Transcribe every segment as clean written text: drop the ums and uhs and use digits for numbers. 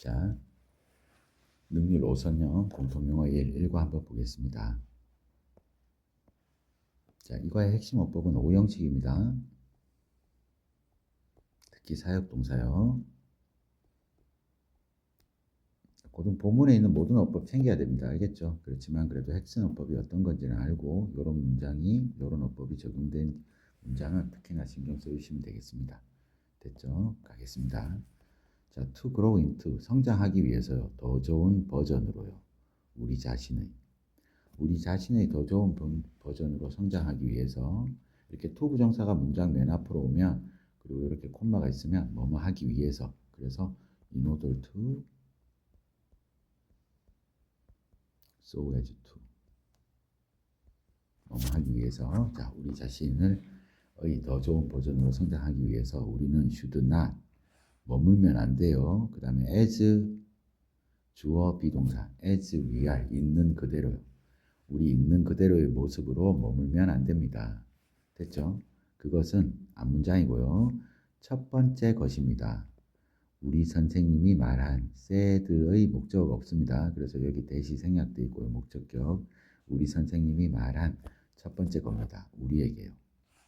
자, 능률 5선형 공통용어 1과 한번 보겠습니다. 자, 이과의 핵심 어법은 오형식입니다. 특히 사역동사요. 고등 본문에 있는 모든 어법 챙겨야 됩니다. 알겠죠? 그렇지만 그래도 핵심 어법이 어떤 건지는 알고 이런 문장이 이런 어법이 적용된 문장은 특히나 신경 써주시면 되겠습니다. 됐죠? 가겠습니다. 자, to grow into 성장하기 위해서요. 더 좋은 버전으로요. 우리 자신의 더 좋은 버전으로 성장하기 위해서 이렇게 to 부정사가 문장 맨 앞으로 오면 그리고 이렇게 콤마가 있으면 뭐뭐 하기 위해서 그래서 in order to so as to 뭐뭐 하기 위해서 자 우리 자신을 더 좋은 버전으로 성장하기 위해서 우리는 should not 머물면 안 돼요. 그 다음에 as 주어 비동사 as we are 있는 그대로요. 우리 있는 그대로의 모습으로 머물면 안 됩니다. 됐죠? 그것은 앞문장이고요. 첫 번째 것입니다. 우리 선생님이 말한 said의 목적 없습니다. 그래서 여기 대시 생략돼 있고요. 목적격 우리 선생님이 말한 첫 번째 겁니다. 우리에게요.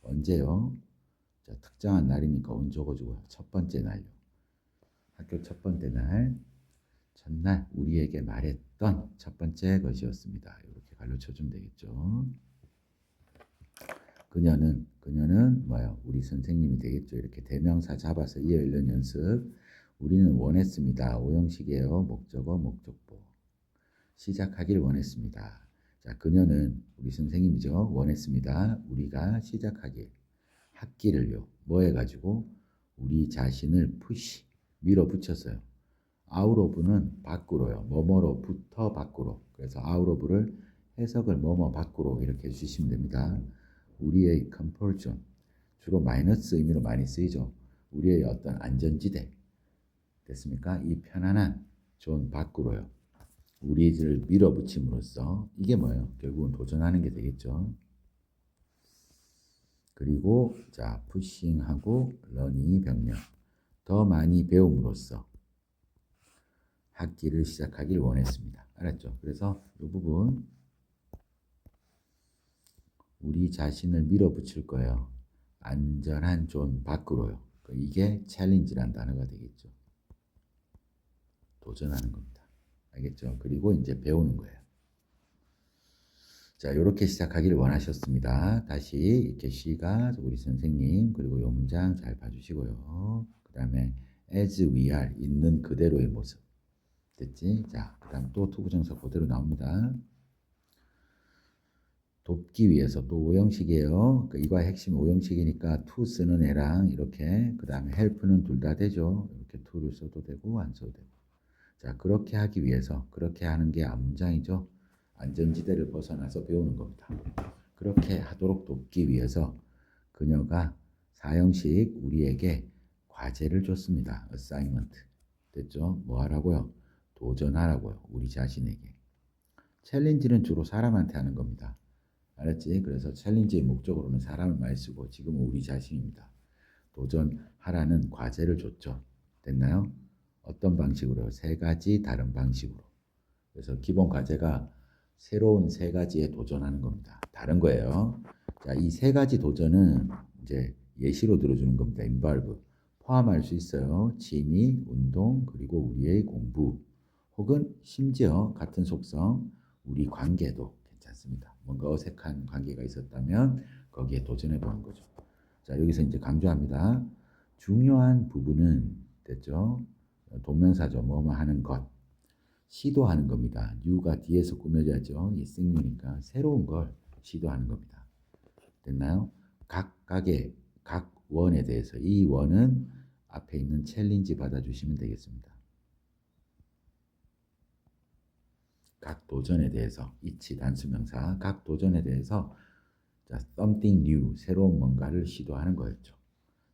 언제요? 자, 특정한 날이니까 온 적어주고요. 첫 번째 날요. 학교 첫 번째 날 첫날 우리에게 말했던 첫 번째 것이었습니다. 이렇게 갈로 쳐주면 되겠죠. 그녀는 뭐요? 우리 선생님이 되겠죠. 이렇게 대명사 잡아서 이어 읽는 연습. 우리는 원했습니다. 오형식이에요. 목적어, 목적보. 시작하길 원했습니다. 자, 그녀는 우리 선생님이죠. 원했습니다. 우리가 시작하길. 학기를요. 뭐 해가지고? 우리 자신을 푸시. 밀어붙였어요. out of는 밖으로요. 뭐뭐로부터 밖으로. 그래서 out of를 해석을 뭐뭐 밖으로 이렇게 해주시면 됩니다. 우리의 compulsion 주로 마이너스 의미로 많이 쓰이죠. 우리의 어떤 안전지대 됐습니까? 이 편안한 존 밖으로요. 우리를 밀어붙임으로써 이게 뭐예요? 결국은 도전하는 게 되겠죠. 그리고 자 푸싱하고 러닝이 병력 더 많이 배움으로써 학기를 시작하길 원했습니다. 알았죠? 그래서 이 부분 우리 자신을 밀어붙일 거예요. 안전한 존 밖으로요. 이게 챌린지란 단어가 되겠죠. 도전하는 겁니다. 알겠죠? 그리고 이제 배우는 거예요. 자, 이렇게 시작하길 원하셨습니다. 다시 이렇게 she가 우리 선생님 그리고 이 문장 잘 봐주시고요. 그 다음에 as we are 있는 그대로의 모습 됐지? 자, 그 다음 또 투부정사 그대로 나옵니다. 돕기 위해서 또 오형식이에요. 이거의 핵심 오형식이니까 to 쓰는 애랑 이렇게 그 다음에 help는 둘 다 되죠. 이렇게 to를 써도 되고 안 써도 되고. 자, 그렇게 하기 위해서 그렇게 하는 게 앞문장이죠. 안전지대를 벗어나서 배우는 겁니다. 그렇게 하도록 돕기 위해서 그녀가 사형식 우리에게 과제를 줬습니다. assignment 됐죠? 뭐 하라고요? 도전하라고요. 우리 자신에게. 챌린지는 주로 사람한테 하는 겁니다. 알았지? 그래서 챌린지의 목적으로는 사람을 많이 쓰고 지금은 우리 자신입니다. 도전하라는 과제를 줬죠. 됐나요? 어떤 방식으로요? 세 가지 다른 방식으로. 그래서 기본 과제가 새로운 세 가지에 도전하는 겁니다. 다른 거예요. 자, 이 세 가지 도전은 이제 예시로 들어주는 겁니다. involve. 포함할 수 있어요. 취미, 운동, 그리고 우리의 공부. 혹은 심지어 같은 속성, 우리 관계도 괜찮습니다. 뭔가 어색한 관계가 있었다면 거기에 도전해 보는 거죠. 자, 여기서 이제 강조합니다. 중요한 부분은 됐죠? 동명사죠. 뭐뭐 하는 것. 시도하는 겁니다. new가 뒤에서 꾸며져야죠. 이 생유니까 새로운 걸 시도하는 겁니다. 됐나요? 각각의 각 원에 대해서 이 원은 앞에 있는 챌린지 받아주시면 되겠습니다. 각 도전에 대해서 이치 단수명사 각 도전에 대해서 자, something new 새로운 뭔가를 시도하는 거였죠.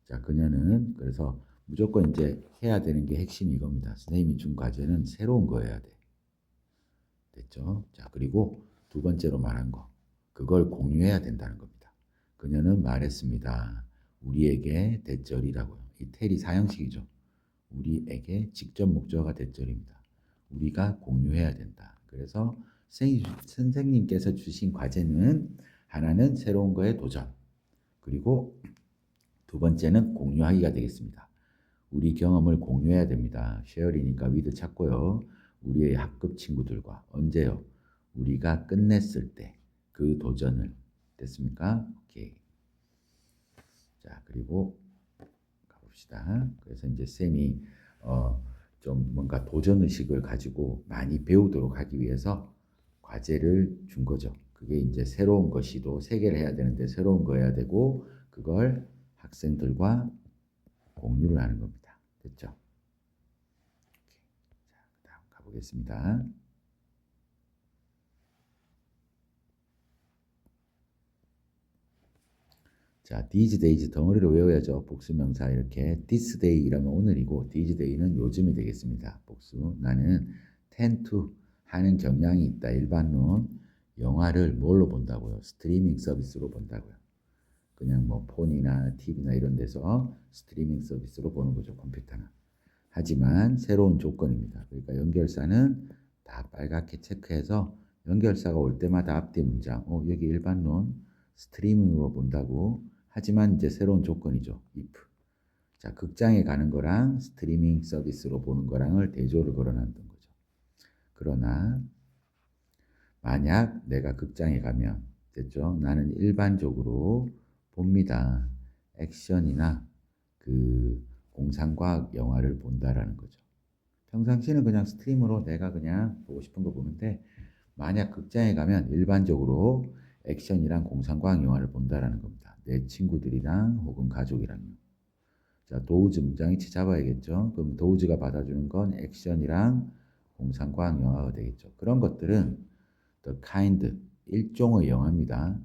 자, 그녀는 그래서 무조건 이제 해야 되는 게 핵심이 이겁니다. 선생님이 준 과제는 새로운 거 해야 돼. 됐죠? 자, 그리고 두 번째로 말한 거 그걸 공유해야 된다는 겁니다. 그녀는 말했습니다. 우리에게 대절이라고요. 이 텔이 사형식이죠. 우리에게 직접 목적어가 대절입니다. 우리가 공유해야 된다. 그래서 선생님께서 주신 과제는 하나는 새로운 거에 도전, 그리고 두 번째는 공유하기가 되겠습니다. 우리 경험을 공유해야 됩니다. 쉐어리니까 위드 찾고요. 우리의 학급 친구들과 언제요? 우리가 끝냈을 때 그 도전을. 됐습니까? 오케이. 자, 그리고 가봅시다. 그래서 이제 쌤이 좀 뭔가 도전 의식을 가지고 많이 배우도록 하기 위해서 과제를 준 거죠. 그게 이제 새로운 거 시도 3개를 해야 되는데 새로운 거 해야 되고 그걸 학생들과 공유를 하는 겁니다. 됐죠? 자, 다음 가보겠습니다. 자, these days 덩어리로 외워야죠. 복수명사 이렇게 this day 이라면 오늘이고 these day는 요즘이 되겠습니다. 복수. 나는 tend to 하는 경향이 있다. 일반론. 영화를 뭘로 본다고요? 스트리밍 서비스로 본다고요. 그냥 뭐 폰이나 TV나 이런 데서 스트리밍 서비스로 보는 거죠. 컴퓨터나. 하지만 새로운 조건입니다. 그러니까 연결사는 다 빨갛게 체크해서 연결사가 올 때마다 앞뒤 문장. 여기 일반론 스트리밍으로 본다고. 하지만 이제 새로운 조건이죠. if. 자, 극장에 가는 거랑 스트리밍 서비스로 보는 거랑을 대조를 걸어놨던 거죠. 그러나 만약 내가 극장에 가면 됐죠? 나는 일반적으로 봅니다. 액션이나 그 공상과학 영화를 본다라는 거죠. 평상시는 그냥 스트리머로 내가 그냥 보고 싶은 거 보는데 만약 극장에 가면 일반적으로 액션이랑 공상과학 영화를 본다라는 겁니다. 내 친구들이랑 혹은 가족이랑요. 자, 도우즈 문장이치 잡아야겠죠. 그럼 도우즈가 받아주는 건 액션이랑 공상과학 영화가 되겠죠. 그런 것들은 the kind, 일종의 영화입니다.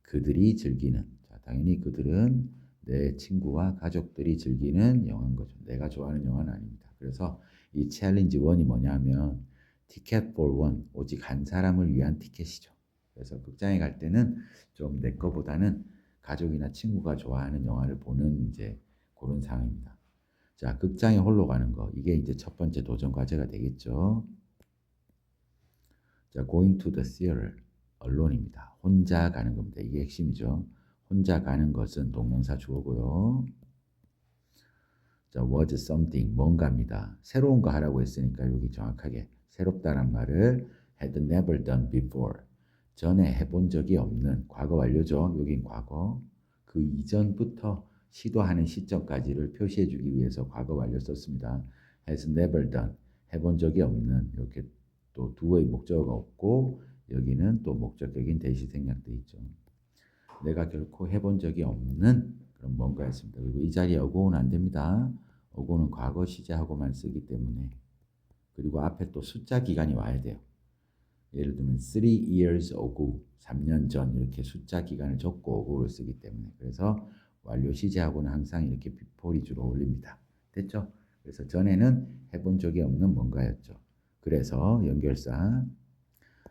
그들이 즐기는. 자, 당연히 그들은 내 친구와 가족들이 즐기는 영화인 거죠. 내가 좋아하는 영화는 아닙니다. 그래서 이 챌린지 1이 뭐냐면 티켓 for one, 오직 한 사람을 위한 티켓이죠. 그래서 극장에 갈 때는 좀 내 거보다는 가족이나 친구가 좋아하는 영화를 보는 이제 그런 상황입니다. 자, 극장에 홀로 가는 거. 이게 이제 첫 번째 도전 과제가 되겠죠. 자, going to the theater. 언론입니다. 혼자 가는 겁니다. 이게 핵심이죠. 혼자 가는 것은 동명사 주어고요. 자, was something, 뭔가입니다. 새로운 거 하라고 했으니까 여기 정확하게 새롭다란 말을 had never done before. 전에 해본 적이 없는 과거 완료죠. 여긴 과거. 그 이전부터 시도하는 시점까지를 표시해 주기 위해서 과거 완료 썼습니다. has never done, 해본 적이 없는. 이렇게 또 do의 목적어가 없고 여기는 또 목적격인 대시 생략돼 있죠. 내가 결코 해본 적이 없는 그런 뭔가였습니다. 그리고 이 자리에 어고는 안 됩니다. 어고는 과거 시제하고만 쓰기 때문에. 그리고 앞에 또 숫자 기간이 와야 돼요. 예를 들면 3 years ago, 3년 전 이렇게 숫자 기간을 적고 어고를 쓰기 때문에. 그래서 완료 시제하고는 항상 이렇게 before 위주로 올립니다. 됐죠? 그래서 전에는 해본 적이 없는 뭔가였죠. 그래서 연결사.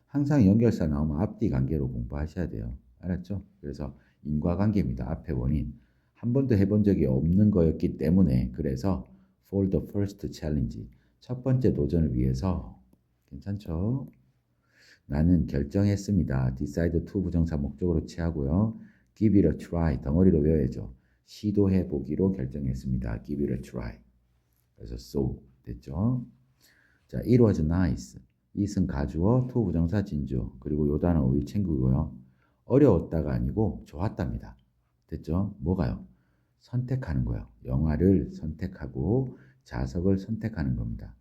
항상 연결사 나오면 앞뒤 관계로 공부하셔야 돼요. 알았죠? 그래서 인과관계입니다. 앞에 원인. 한 번도 해본 적이 없는 거였기 때문에 그래서 for the first challenge. 첫 번째 도전을 위해서 괜찮죠? 나는 결정했습니다. decide to 부정사 목적으로 취하고요. give it a try. 덩어리로 외워야죠. 시도해 보기로 결정했습니다. give it a try. 그래서 so 됐죠? 자, it was nice. it은 가주어, to 부정사 진주. 그리고 요 단어 우리 챙기고요. 어려웠다가 아니고 좋았답니다. 됐죠? 뭐가요? 선택하는 거예요. 영화를 선택하고 자석을 선택하는 겁니다.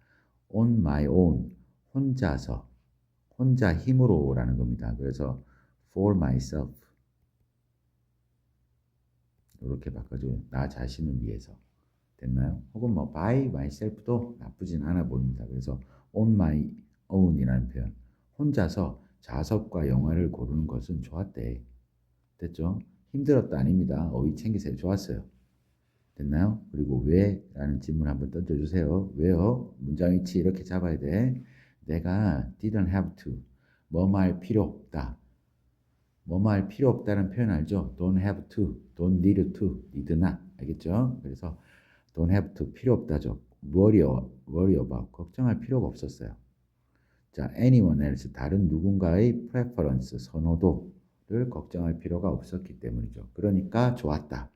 on my own. 혼자서. 혼자 힘으로라는 겁니다. 그래서 for myself. 이렇게 바꿔주고 나 자신을 위해서. 됐나요? 혹은 뭐 by myself도 나쁘진 않아 보입니다. 그래서 on my own이라는 표현. 혼자서 자석과 영화를 고르는 것은 좋았대. 됐죠? 힘들었다 아닙니다. 어휘 챙기세요. 좋았어요. 됐나요? 그리고 왜? 라는 질문 한번 던져주세요. 왜요? 문장 위치 이렇게 잡아야 돼. 내가 didn't have to. 뭐뭐 할 필요 없다. 뭐뭐 할 필요 없다는 표현 알죠? don't have to, don't need to, need not. 알겠죠? 그래서 don't have to 필요 없다죠. worry about 걱정할 필요가 없었어요. 자, anyone else 다른 누군가의 preference 선호도를 걱정할 필요가 없었기 때문이죠. 그러니까 좋았다.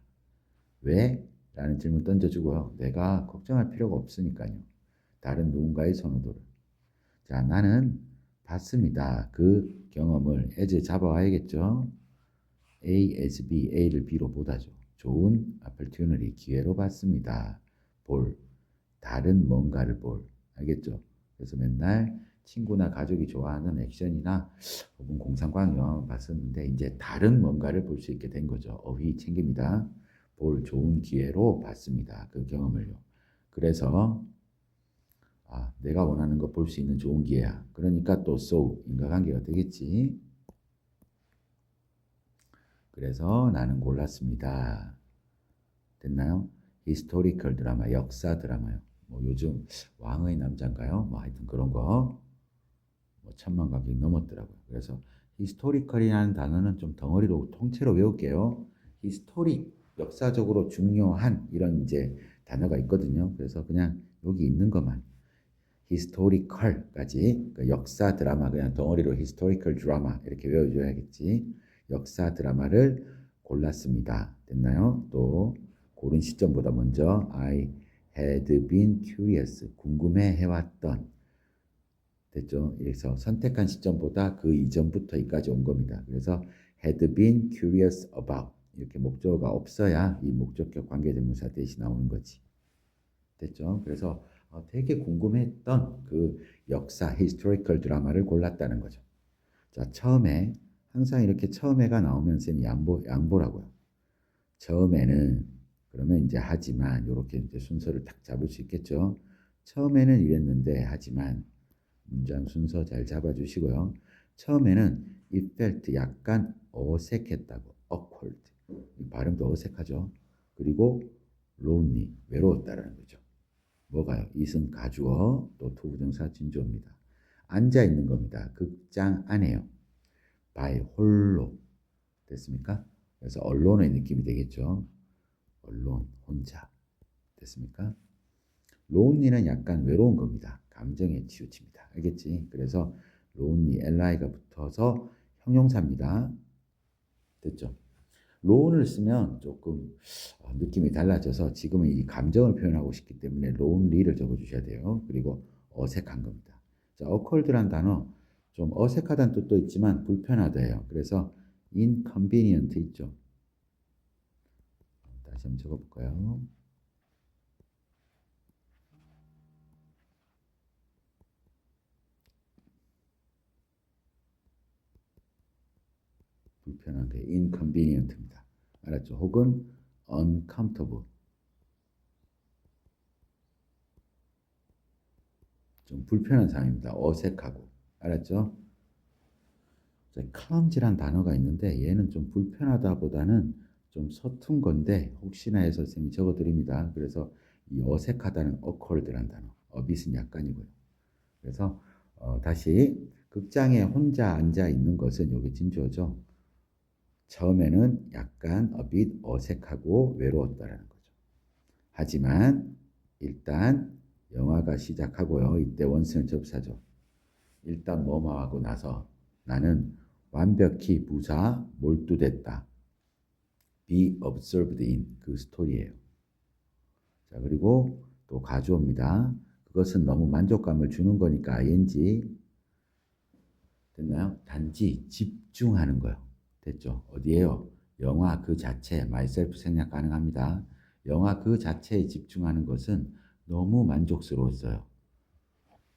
왜? 라는 질문 던져주고요. 내가 걱정할 필요가 없으니까요. 다른 누군가의 선호도를. 자, 나는 봤습니다. 그 경험을 as 잡아와야겠죠. A as B, A를 B로 보다죠. 좋은 opportunity, 기회로 봤습니다. 볼, 다른 뭔가를 볼. 알겠죠? 그래서 맨날 친구나 가족이 좋아하는 액션이나 혹은 공상과학 영화만 봤었는데 이제 다른 뭔가를 볼 수 있게 된 거죠. 어휘 챙깁니다. 볼 좋은 기회로 봤습니다. 그 경험을요. 그래서 내가 원하는 거 볼 수 있는 좋은 기회야. 그러니까 또 so 인과관계가 되겠지. 그래서 나는 골랐습니다. 됐나요? 히스토리컬 드라마, 역사 드라마요. 뭐 요즘 왕의 남자인가요? 뭐 하여튼 그런 거. 뭐 1000만 관객 넘었더라고요. 그래서 히스토리컬이라는 단어는 좀 덩어리로 통째로 외울게요. 히스토릭, 역사적으로 중요한 이런 이제 단어가 있거든요. 그래서 그냥 여기 있는 것만 히스토리컬까지 그러니까 역사 드라마 그냥 덩어리로 히스토리컬 드라마 이렇게 외워줘야겠지. 역사 드라마를 골랐습니다. 됐나요? 또 고른 시점보다 먼저 I had been curious 궁금해 해왔던 됐죠? 그래서 선택한 시점보다 그 이전부터 여기까지 온 겁니다. 그래서 had been curious about 이렇게 목적어가 없어야 이 목적격 관계대명사 대신 나오는 거지. 됐죠? 그래서 되게 궁금했던 그 역사 historical 드라마를 골랐다는 거죠. 자, 처음에 항상 이렇게 처음에가 나오면 쌤이 양보라고요. 처음에는 그러면 이제 하지만 이렇게 이제 순서를 딱 잡을 수 있겠죠. 처음에는 이랬는데 하지만 문장 순서 잘 잡아주시고요. 처음에는 it felt 약간 어색했다고 awkward 발음도 어색하죠. 그리고 lonely 외로웠다라는 거죠. 뭐가요? it은 가주어 또 투부정사 진주어입니다. 앉아 있는 겁니다. 극장 안에요. by 홀로 됐습니까? 그래서 언론의 느낌이 되겠죠. 언론 혼자 됐습니까? lonely는 약간 외로운 겁니다. 감정에 치우칩니다. 알겠지? 그래서 lonely, li가 붙어서 형용사입니다. 됐죠? lone을 쓰면 조금 느낌이 달라져서 지금은 이 감정을 표현하고 싶기 때문에 lonely를 적어주셔야 돼요. 그리고 어색한 겁니다. 자, awkward란 단어 좀 어색하다는 뜻도 있지만 불편하다예요. 그래서 inconvenient 있죠. 다시 한번 적어볼까요? 불편한데 inconvenient입니다. 알았죠? 혹은 uncomfortable 좀 불편한 상황입니다. 어색하고 알았죠? clumsy란 단어가 있는데 얘는 좀 불편하다보다는 좀 서툰 건데 혹시나 해서 선생님이 적어드립니다. 그래서 이 어색하다는 awkward란 단어 밑은 약간이고요. 그래서 다시 극장에 혼자 앉아 있는 것은 여기 진주어죠. 처음에는 약간 a bit 어색하고 외로웠다라는 거죠. 하지만 일단 영화가 시작하고요. 이때 원수는 접사죠. 일단 뭐뭐 하고 나서 나는 완벽히 무사 몰두됐다. be observed in 그 스토리예요. 자, 그리고 또 가주어입니다. 그것은 너무 만족감을 주는 거니까 ing 됐나요? 단지 집중하는 거요. 됐죠? 어디에요? 영화 그 자체, myself 생략 가능합니다. 영화 그 자체에 집중하는 것은 너무 만족스러웠어요.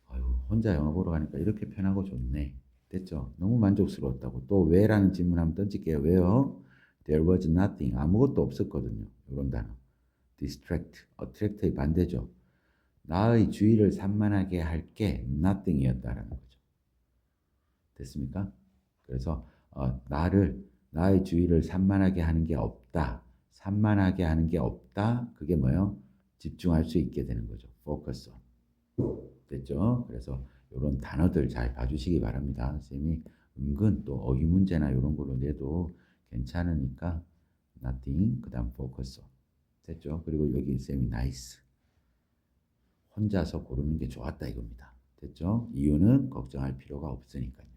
아유, 혼자 영화 보러 가니까 이렇게 편하고 좋네. 됐죠? 너무 만족스러웠다고. 또 왜라는 질문 한번 던질게요. 왜요? There was nothing. 아무것도 없었거든요. 이런 단어. distract, attract의 반대죠. 나의 주의를 산만하게 할 게 nothing이었다라는 거죠. 됐습니까? 그래서 나의 주의를 산만하게 하는 게 없다. 산만하게 하는 게 없다. 그게 뭐예요? 집중할 수 있게 되는 거죠. focus on. 됐죠? 그래서 이런 단어들 잘 봐주시기 바랍니다. 선생님이 은근 또 어휘 문제나 이런 걸로 내도 괜찮으니까 nothing, 그 다음 focus on. 됐죠? 그리고 여기 쌤이 nice. 혼자서 고르는 게 좋았다 이겁니다. 됐죠? 이유는 걱정할 필요가 없으니까요.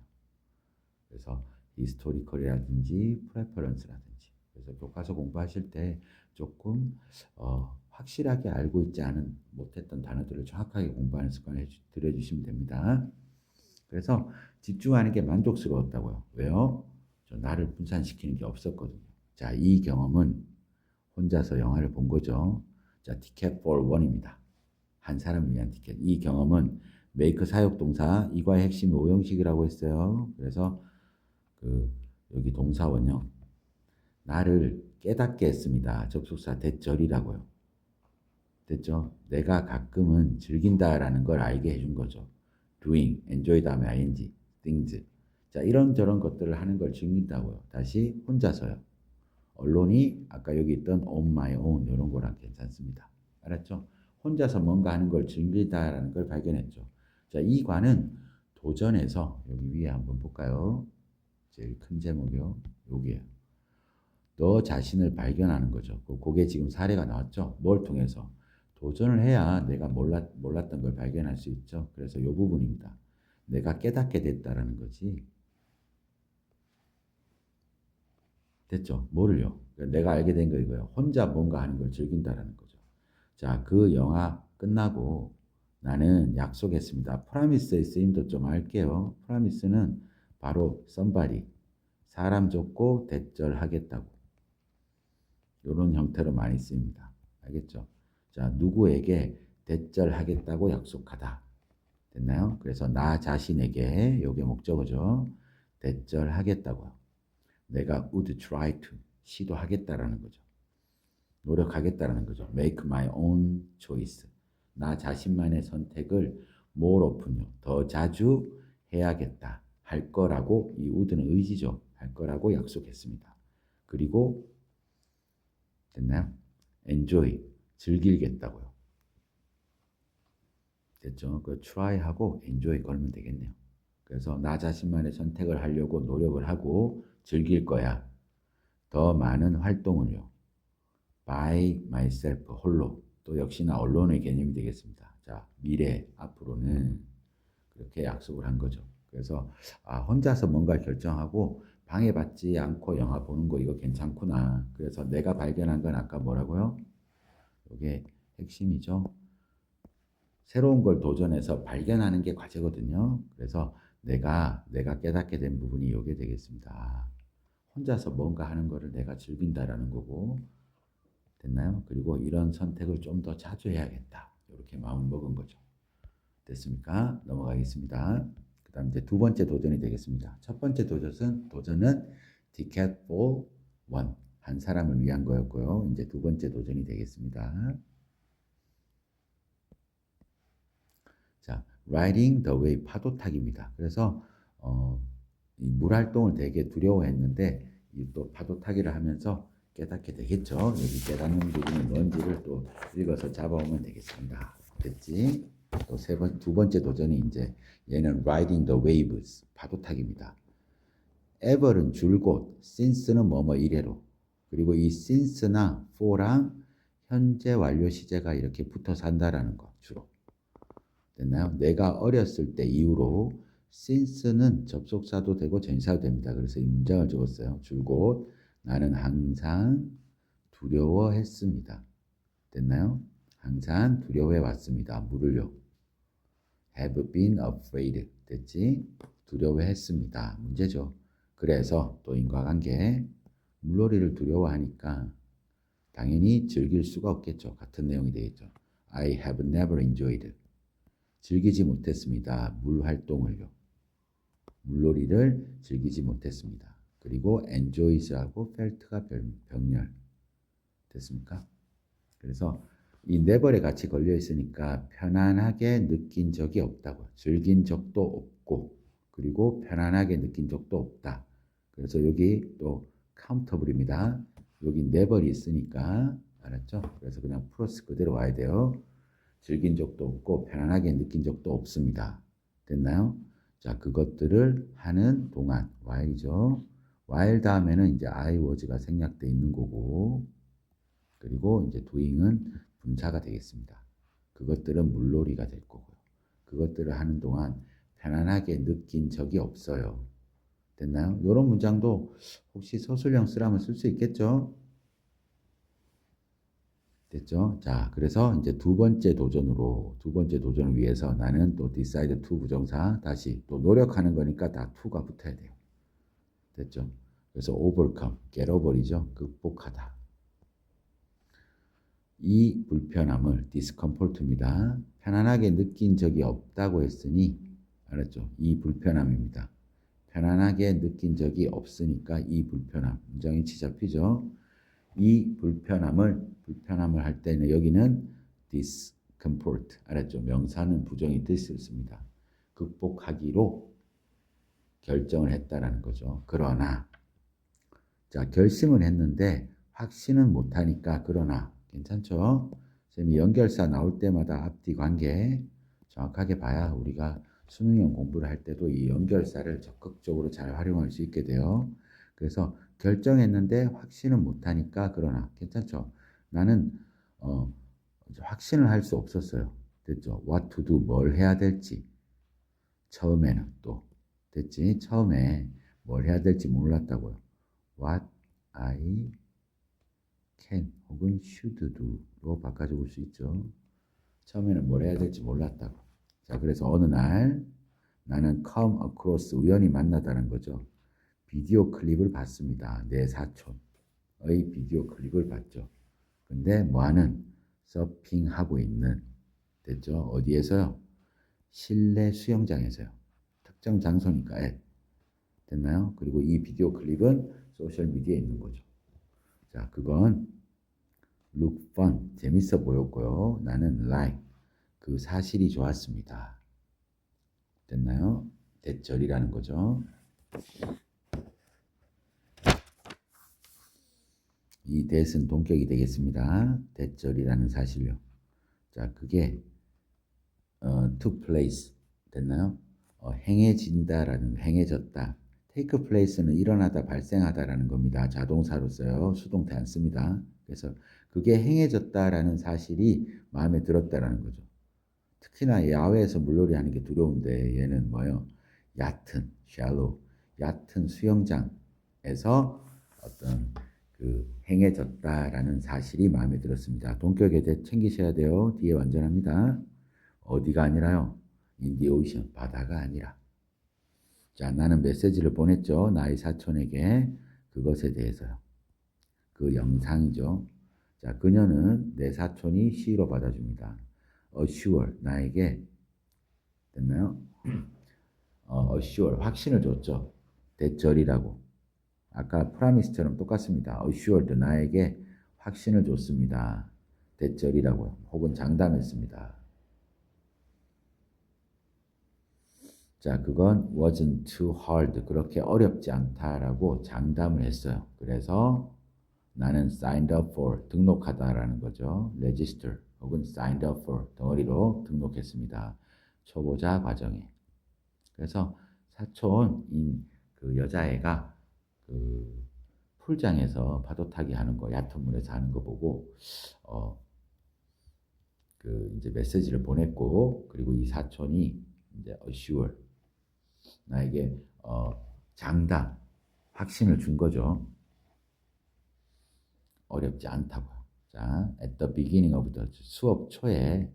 그래서 historical이라든지 preference라든지 그래서 교과서 공부하실 때 조금 확실하게 알고 있지 않은 못했던 단어들을 정확하게 공부하는 습관을 들여주시면 됩니다. 그래서 집중하는 게 만족스러웠다고요. 왜요? 저 나를 분산시키는 게 없었거든요. 자, 이 경험은 혼자서 영화를 본 거죠. 자, ticket for one입니다. 한 사람을 위한 티켓. 이 경험은 make 사역동사 이과의 핵심 오형식이라고 했어요. 그래서 여기 동사원형 나를 깨닫게 했습니다. 접속사 대절이라고요. 됐죠? 내가 가끔은 즐긴다라는 걸 알게 해준 거죠. doing, enjoy 다음에 ing, things. 자, 이런저런 것들을 하는 걸 즐긴다고요. 다시 혼자서요. 언론이 아까 여기 있던 on my own 이런 거랑 괜찮습니다. 알았죠? 혼자서 뭔가 하는 걸 즐기다라는 걸 발견했죠. 자, 이 관은 도전에서 여기 위에 한번 볼까요? 제일 큰 제목이요. 여기에요. 너 자신을 발견하는 거죠. 그게 지금 사례가 나왔죠. 뭘 통해서? 도전을 해야 내가 몰랐던 걸 발견할 수 있죠. 그래서 이 부분입니다. 내가 깨닫게 됐다라는 거지. 됐죠? 뭐를요? 내가 알게 된 거 이거예요. 혼자 뭔가 하는 걸 즐긴다라는 거죠. 자, 그 영화 끝나고 나는 약속했습니다. 프라미스의 쓰임도 좀 알게요. 프라미스는 바로 somebody, 사람 줬고 대절하겠다고. 이런 형태로 많이 쓰입니다. 알겠죠? 자, 누구에게 대절하겠다고 약속하다. 됐나요? 그래서 나 자신에게, 이게 목적어죠. 대절하겠다고요. 내가 would try to, 시도하겠다라는 거죠. 노력하겠다라는 거죠. make my own choice. 나 자신만의 선택을 more often요. 더 자주 해야겠다. 할 거라고, 이 would는 의지죠. 할 거라고 약속했습니다. 그리고 됐나요? enjoy, 즐기겠다고요. 됐죠? 그 try하고 enjoy 걸면 되겠네요. 그래서 나 자신만의 선택을 하려고 노력을 하고 즐길 거야. 더 많은 활동을요. by myself, 홀로. 또 역시나 언론의 개념이 되겠습니다. 자, 미래, 앞으로는 그렇게 약속을 한 거죠. 그래서 혼자서 뭔가 결정하고 방해받지 않고 영화 보는 거 이거 괜찮구나. 그래서 내가 발견한 건 아까 뭐라고요? 이게 핵심이죠. 새로운 걸 도전해서 발견하는 게 과제거든요. 그래서 내가 깨닫게 된 부분이 이게 되겠습니다. 혼자서 뭔가 하는 거를 내가 즐긴다라는 거고, 됐나요? 그리고 이런 선택을 좀 더 자주 해야겠다. 이렇게 마음 먹은 거죠. 됐습니까? 넘어가겠습니다. 그 다음 이제 두 번째 도전이 되겠습니다. 첫 번째 도전은 ticket for one, 한 사람을 위한 거였고요. 이제 두 번째 도전이 되겠습니다. 자, riding the wave, 파도 타기입니다. 그래서 이 물 활동을 되게 두려워했는데 또 파도 타기를 하면서 깨닫게 되겠죠. 여기 깨닫는 부분이 뭔지를 또 읽어서 잡아오면 되겠습니다. 됐지? 또 두 번째 도전이 이제 얘는 riding the waves, 파도 타기입니다. ever은 줄곧, since는 뭐뭐 이래로. 그리고 이 since나 for랑 현재 완료 시제가 이렇게 붙어서 한다라는 거 주로. 됐나요? 내가 어렸을 때 이후로 since는 접속사도 되고 전치사도 됩니다. 그래서 이 문장을 적었어요. 줄곧 나는 항상 두려워했습니다. 됐나요? 항상 두려워해 왔습니다. 물을요. have been afraid. 됐지? 두려워했습니다. 문제죠. 그래서 또 인과관계 물놀이를 두려워하니까 당연히 즐길 수가 없겠죠. 같은 내용이 되겠죠. I have never enjoyed. 즐기지 못했습니다. 물 활동을요. 물놀이를 즐기지 못했습니다. 그리고 enjoys하고 felt가 병렬. 됐습니까? 그래서 이 never에 같이 걸려 있으니까 편안하게 느낀 적이 없다고. 즐긴 적도 없고 그리고 편안하게 느낀 적도 없다. 그래서 여기 또 countable입니다. 여기 never이 있으니까 알았죠? 그래서 그냥 플러스 그대로 와야 돼요. 즐긴 적도 없고 편안하게 느낀 적도 없습니다. 됐나요? 자, 그것들을 하는 동안 while이죠. while 다음에는 이제 I was가 생략돼 있는 거고 그리고 이제 doing은 분사가 되겠습니다. 그것들은 물놀이가 될 거고요. 그것들을 하는 동안 편안하게 느낀 적이 없어요. 됐나요? 이런 문장도 혹시 서술형 쓰라면 쓸 수 있겠죠? 됐죠? 자, 그래서 이제 두 번째 도전을 위해서 나는 또 decide to 부정사 다시 또 노력하는 거니까 다 to가 붙어야 돼요. 됐죠? 그래서 overcome, get over이죠. 극복하다. 이 불편함을 discomfort입니다. 편안하게 느낀 적이 없다고 했으니 알았죠? 이 불편함입니다. 편안하게 느낀 적이 없으니까 이 불편함. 문장이 잡히죠? 이 불편함을 할 때는 여기는 discomfort. 알았죠? 명사는 부정이 됐습니다. 극복하기로 결정을 했다라는 거죠. 그러나 자, 결심은 했는데 확신은 못하니까 그러나 괜찮죠? 쌤이 연결사 나올 때마다 앞뒤 관계 정확하게 봐야 우리가 수능형 공부를 할 때도 이 연결사를 적극적으로 잘 활용할 수 있게 돼요. 그래서 결정했는데 확신은 못하니까 그러나 괜찮죠? 나는 확신을 할 수 없었어요. 됐죠? What to do, 뭘 해야 될지. 처음에는 또 됐지? 처음에 뭘 해야 될지 몰랐다고요. What I can 혹은 should do로 바꿔줄 수 있죠. 처음에는 뭘 해야 될지 몰랐다고. 자, 그래서 어느 날 나는 come across 우연히 만나다는 거죠. 비디오 클립을 봤습니다. 내 사촌의 비디오 클립을 봤죠. 근데 뭐하는 서핑하고 있는 됐죠? 어디에서요? 실내 수영장에서요. 특정 장소니까 됐나요? 그리고 이 비디오 클립은 소셜미디어에 있는 거죠. 자, 그건 look fun, 재밌어 보였고요. 나는 like, 그 사실이 좋았습니다. 됐나요? 대절이라는 거죠. 이 that은 동격이 되겠습니다. 대절이라는 사실요. 자, 그게 took place 됐나요? 행해졌다. take place는 일어나다, 발생하다라는 겁니다. 자동사로 써요. 수동태 안 씁니다. 그래서 그게 행해졌다라는 사실이 마음에 들었다라는 거죠. 특히나 야외에서 물놀이 하는 게 두려운데 얘는 뭐요? 얕은 수영장에서 어떤 그 행해졌다라는 사실이 마음에 들었습니다. 동격에 대해 챙기셔야 돼요. 뒤에 완전합니다. 어디가 아니라요? in the ocean, 바다가 아니라. 자, 나는 메시지를 보냈죠. 나의 사촌에게 그것에 대해서요. 그 영상이죠. 자, 그녀는 내 사촌이 시로 받아줍니다. assure, 나에게 됐나요? assure, 확신을 줬죠. 대절이라고. 아까 promise처럼 똑같습니다. assured, 나에게 확신을 줬습니다. 대절이라고요. 혹은 장담했습니다. 자, 그건 wasn't too hard. 그렇게 어렵지 않다라고 장담을 했어요. 그래서 나는 signed up for, 등록하다라는 거죠. register 혹은 signed up for, 덩어리로 등록했습니다. 초보자 과정에. 그래서 사촌인 그 여자애가 그 풀장에서 파도 타기 하는 거, 얕은 물에서 하는 거 보고 그 이제 메시지를 보냈고, 그리고 이 사촌이 이제 assure, 나에게 장담, 확신을 준 거죠. 어렵지 않다고요. 자, at the beginning of the 수업 초에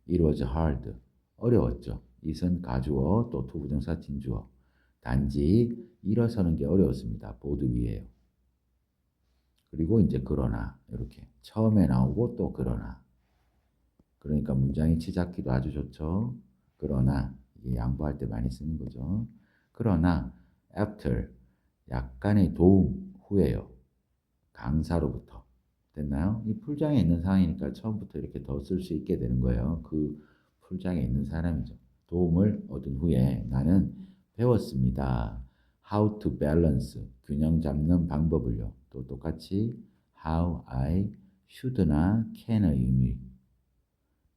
it was hard, 어려웠죠. it은 가주어, 또 to 부정사 진주어. 단지 일어서는 게 어려웠습니다. 보드 위에요. 그리고 이제 그러나 이렇게 처음에 나오고 또 그러나. 그러니까 문장이 치잡기도 아주 좋죠. 그러나 이게 양보할 때 많이 쓰는 거죠. 그러나 after, 약간의 도움 후에요. 강사로부터. 됐나요? 이 풀장에 있는 상황이니까 처음부터 이렇게 더 쓸 수 있게 되는 거예요. 그 풀장에 있는 사람이죠. 도움을 얻은 후에 나는 배웠습니다. How to balance, 균형 잡는 방법을요. 또 똑같이 how I should나 can의 의미,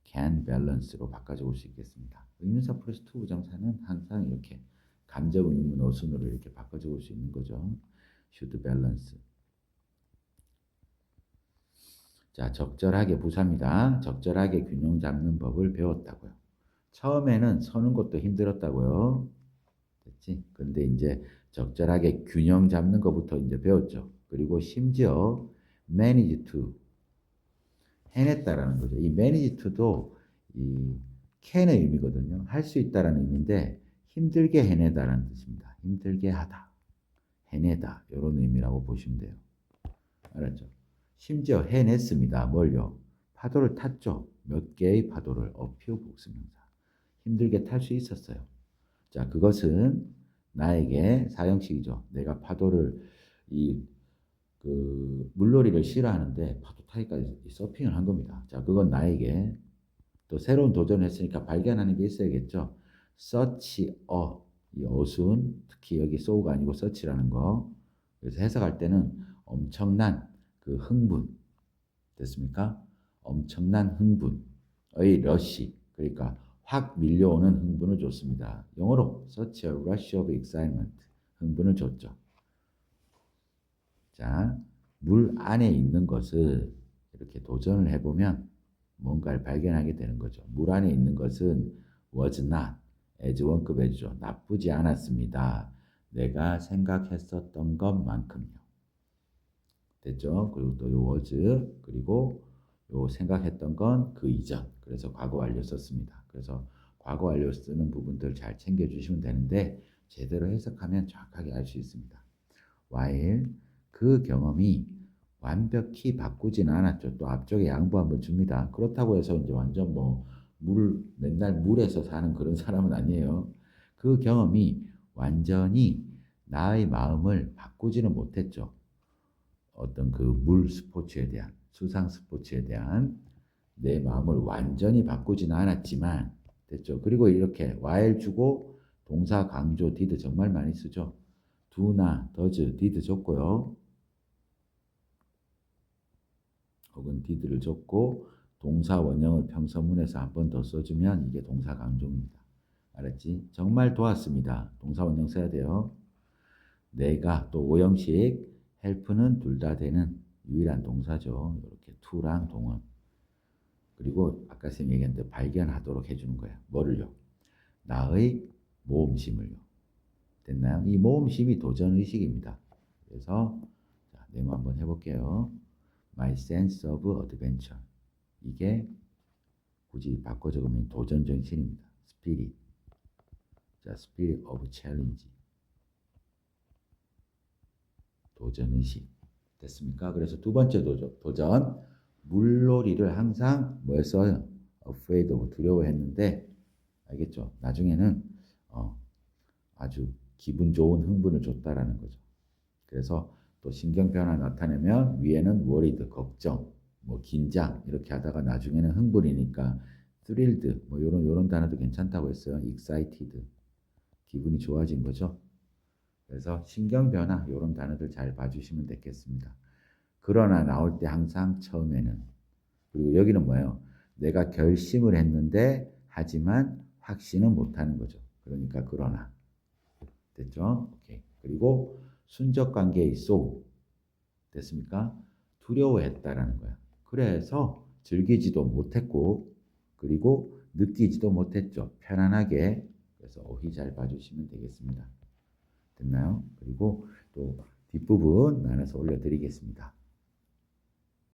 can balance로 바꿔줄 수 있겠습니다. 의문사 플러스 to 부정사는 항상 이렇게 간접 의문 어순으로 이렇게 바꿔줄 수 있는 거죠. should balance. 자, 적절하게 부사입니다. 적절하게 균형 잡는 법을 배웠다고요. 처음에는 서는 것도 힘들었다고요. 됐지? 근데 이제 적절하게 균형 잡는 것부터 이제 배웠죠. 그리고 심지어 manage to 해냈다라는 거죠. 이 manage to도 이 can의 의미거든요. 할 수 있다라는 의미인데 힘들게 해내다라는 뜻입니다. 힘들게 하다, 해내다 이런 의미라고 보시면 돼요. 알았죠? 심지어 해냈습니다. 뭘요? 파도를 탔죠. 몇 개의 파도를 어퓨 복수명사. 힘들게 탈 수 있었어요. 자, 그것은 나에게 사형식이죠. 내가 파도를 물놀이를 싫어하는데 파도 타기까지 서핑을 한 겁니다. 자, 그건 나에게 또 새로운 도전을 했으니까 발견하는 게 있어야겠죠. such a 이 어순 특히 여기 so가 아니고 such라는 거. 그래서 해석할 때는 엄청난 그 흥분 됐습니까? 엄청난 흥분의 러시 그러니까 확 밀려오는 흥분을 줬습니다. 영어로 such a rush of excitement 흥분을 줬죠. 자, 물 안에 있는 것을 이렇게 도전을 해보면 뭔가를 발견하게 되는 거죠. 물 안에 있는 것은 was not, as 원급 해주죠. 나쁘지 않았습니다. 내가 생각했었던 것만큼요. 됐죠? 그리고 또 요 was, 그리고 요 생각했던 건 그 이전. 그래서 과거 완료 썼습니다. 그래서 과거 완료 쓰는 부분들 잘 챙겨주시면 되는데 제대로 해석하면 정확하게 알 수 있습니다. while 그 경험이 완벽히 바꾸지는 않았죠. 또 앞쪽에 양보 한번 줍니다. 그렇다고 해서 이제 완전 맨날 물에서 사는 그런 사람은 아니에요. 그 경험이 완전히 나의 마음을 바꾸지는 못했죠. 어떤 그 물 스포츠에 대한, 수상 스포츠에 대한 내 마음을 완전히 바꾸지는 않았지만, 됐죠. 그리고 이렇게 while 주고 동사 강조 did 정말 많이 쓰죠. do나 does, did 줬고요. 혹은 did를 줬고 동사 원형을 평서문에서 한 번 더 써주면 이게 동사 강조입니다. 알았지? 정말 도왔습니다. 동사 원형 써야 돼요. 내가 또 오형식 help는 둘 다 되는 유일한 동사죠. 이렇게 to랑 동원. 그리고 아까 쌤 얘기했는데 발견하도록 해주는 거야. 뭐를요? 나의 모험심을요. 됐나요? 이 모험심이 도전의식입니다. 그래서 자, 네모 한번 해볼게요. My sense of adventure. 이게 굳이 바꿔 적으면 도전 정신입니다. Spirit. 자, Spirit of challenge. 도전 의식. 됐습니까? 그래서 두 번째 도전. 물놀이를 항상 뭐였어요? Afraid of 두려워했는데 알겠죠? 나중에는 아주 기분 좋은 흥분을 줬다라는 거죠. 그래서 또 신경 변화 나타내면 위에는 worried, 걱정, 뭐 긴장 이렇게 하다가 나중에는 흥분이니까 thrilled 뭐 요런 단어도 괜찮다고 했어요. excited 기분이 좋아진 거죠. 그래서 신경 변화 요런 단어들 잘 봐주시면 되겠습니다. 그러나 나올 때 항상 처음에는 그리고 여기는 뭐예요? 내가 결심을 했는데 하지만 확신은 못하는 거죠. 그러니까 그러나 됐죠? 오케이. 그리고 순적 관계의 so 됐습니까? 두려워했다라는 거야. 그래서 즐기지도 못했고 그리고 느끼지도 못했죠. 편안하게. 그래서 오히 잘 봐주시면 되겠습니다. 됐나요? 그리고 또 뒷부분 나눠서 올려드리겠습니다.